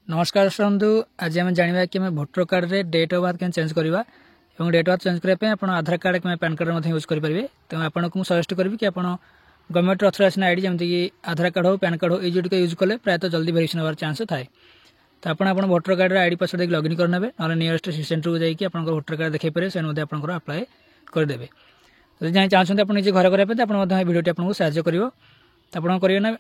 नमस्कार बंधु आज आम जाना कि भोटर कार्ड रे डेट ऑफ बर्थ के चेंज करवा डेट ऑफ बर्थ चेंज करने आप आधार कार्ड कि पैन कार्ड यूज करेंगे। तो आपको सजेस्ट करी कि आप गवर्नमेंट अथराइजेशन आईडी जमीक आधार कार्ड हो पैन कार्ड हो ये यूज कले प्रायः जल्दी वेरिफिकेशन होवार चांस थाए। तो आप voter card ID password login करने ना नियरेस्ट सेंटर को जाकि आप भोटर कार्ड देखा पारे से आप अप्लाई करदे। तो जहाँ चाहते आप निजे घर करेंगे भिडियो आपको साहय कर करेंगे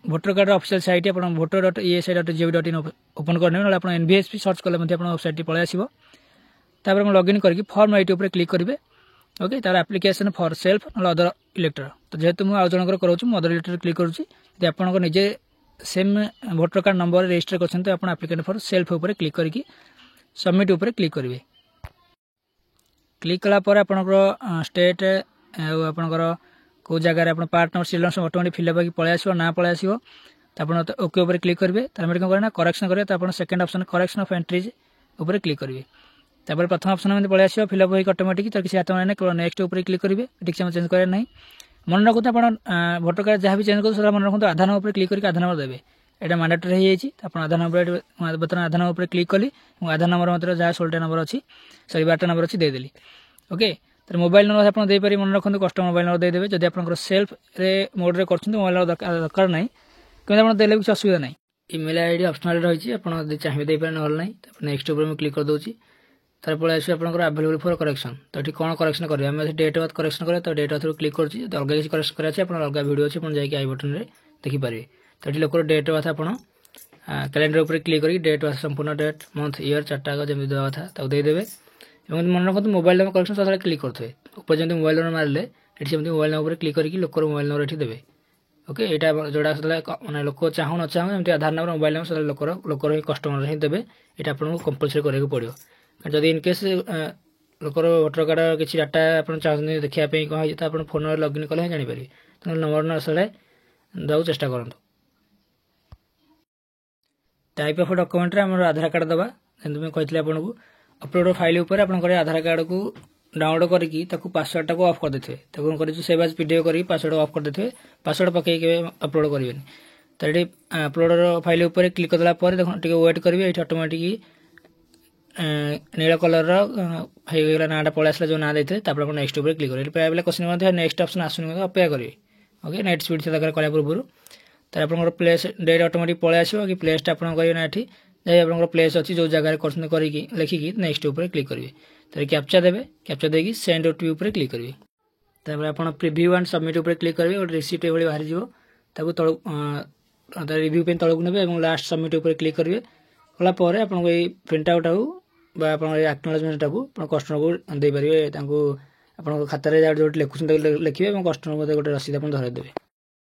भोटर कार्ड ऑफिशियल साइट आप voter.esi.gov.in ओपन करने ना आप एनवीएसपी सर्च कले वेबसाइट पलि आसो। लॉगिन करके फॉर्म 8 उपर क्लिक करेंगे। ओके तार एप्लिकेशन फॉर सेल्फ ना अदर इलेक्टर। तो जेहेतु मुझे आउ जनकर करूँ अदर इलेक्टर क्लिक करुँगी आप निजे same voter card number register करते आप एप्लिकेशन फॉर सेल्फ उपर क्लिक करके सबमिट उपर क्लिक करेंगे। क्लिक कलापर आपंकर स्टेट आपंकर कौ जगार आप part number selection automatic fill up होगी पलि आसो ना पलि आसो। तो आप ओके उपर क्लिक करेंगे। तार कौन करना करेक्शन करेंगे। तो आप second option correction of entries उपर क्लिक करेंगे। तापर प्रथम ऑप्शन में पलि आसो फिलअप होगी ऑटोमेटिक तो किसी हाथ में केवल नेक्स्ट उपर क्लिक करेंगे। ठीक से चेंज करार ना मन रखते आप भोटर कार्ड जहाँ भी चेंज कर मन रखते आधार नंबर क्लिक करके आधार नंबर देवे यहाँ मैंडेटरी हो आधार नंबर बर्तमान आधार नंबर क्लिक कली आधार नंबर मतलब जहाँ 16टा नंबर अच्छी सॉरी 12टा नंबर अच्छी देदेली। ओके तो मोबाइल नंबर आप देपारे मन रखते कस्ट मोबाइल नंबर देदेवे। जब आप सेल्फ रे मोड रे कर मोबाइल नंबर दरकार ना कि आप देले कुछ असुविधा ना। इमेल आईडी ऑप्शनल रही आप चाहिए देपारे ना नेक्स्ट उपर क्लिक कर दूसरी तार पलि आस अवेलेबल फॉर करेक्शन। तो ये कौन करेक्शन करेंगे आम डेट ऑफ बर्थ करेक्शन करें। तो डेट ऑफ बर्थ क्लिक कर अलग किसी करेक्शन कराए अलग वीडियो अच्छे जाकि आई बटन में देखिपारे। तो ये लोकर डेट ऑफ बर्थ आप कैलेंडर उपर क्लिक कर डेट ऑफ संपूर्ण डेट मंथ ईयर 4टा जमी देवा था देदेवे। मन रखते मोबाइल नंबर करेक्शन सदा क्लिक करेंगे ऊपर जमी मोबाइल नंबर मारे ये मोबाइल नंबर क्लिक करके लोकर मोबाइल नंबर ये देवे। ओके यहाँ जोड़ा मैंने लोक चाहूँ न चाहूँ एमती आधार नंबर मोबाइल नंबर सदा लोकर कस्टमर ही देवे। ये आपको कंपलसरी कराया पड़ो जदि इनकेस लोकर भोटर कार्ड किसी डाटा आप चाहते देखापी कौन तो आप फोन में लॉगिन कले जानीपारे। तो नंबर ना सदा देवाक चेष्टा करूँ। टाइप ऑफ डॉक्यूमेंट आम आधार कार्ड दबा जमी मुझे कहती आपको अपलोड फाइल उपर आप आधार कार्ड को डाउनलोड करके पासवर्ड टाक ऑफ कर देते कौन कर सेव एज पीडीएफ करके पासवर्ड ऑफ कर देते पासवर्ड पकई के अपलोड करेंगे। तो ये अपलोड फाइल उपर क्लिक करदेला देखो वेट करेंगे ये ऑटोमेटिक नील कलर होगा नाटा पलि आसला जो ना देते नेक्स्ट उपर क्लिक करेंगे। प्राय क्वेश्चन नेक्स्ट ऑप्शन आसुनी अपेक्षा करेंगे। ओके नेट स्पीड से दरकार कला पूर्व तो आप प्लेस डेट ऑटोमेटिक पलि आसो कि प्लेसटा आप करेंगे ये आप प्लेस अच्छी जो जगह करके लिखिकी नेक्स्ट उपर क्लिक करेंगे। तो कैप्चा देवे कैप्चा देकी सेंड ओटीपी उपर क्लिक करेंगे। तापर आप प्रिव्यू एंड सबमिट उपर क्लिक करेंगे गोटे रिसीप्ट ये बाहर जाव तल रिव्यू पे तलक ने लास्ट सबमिट उपर क्लिक करेंगे। कलापर आप प्रिंट आउट हो आप एक्नोलेजमेंट टाक कस्टमर को देपारे आप खातार जो लिखुं लिखे कस्टमर गोटे रसीद आप धरदेवे।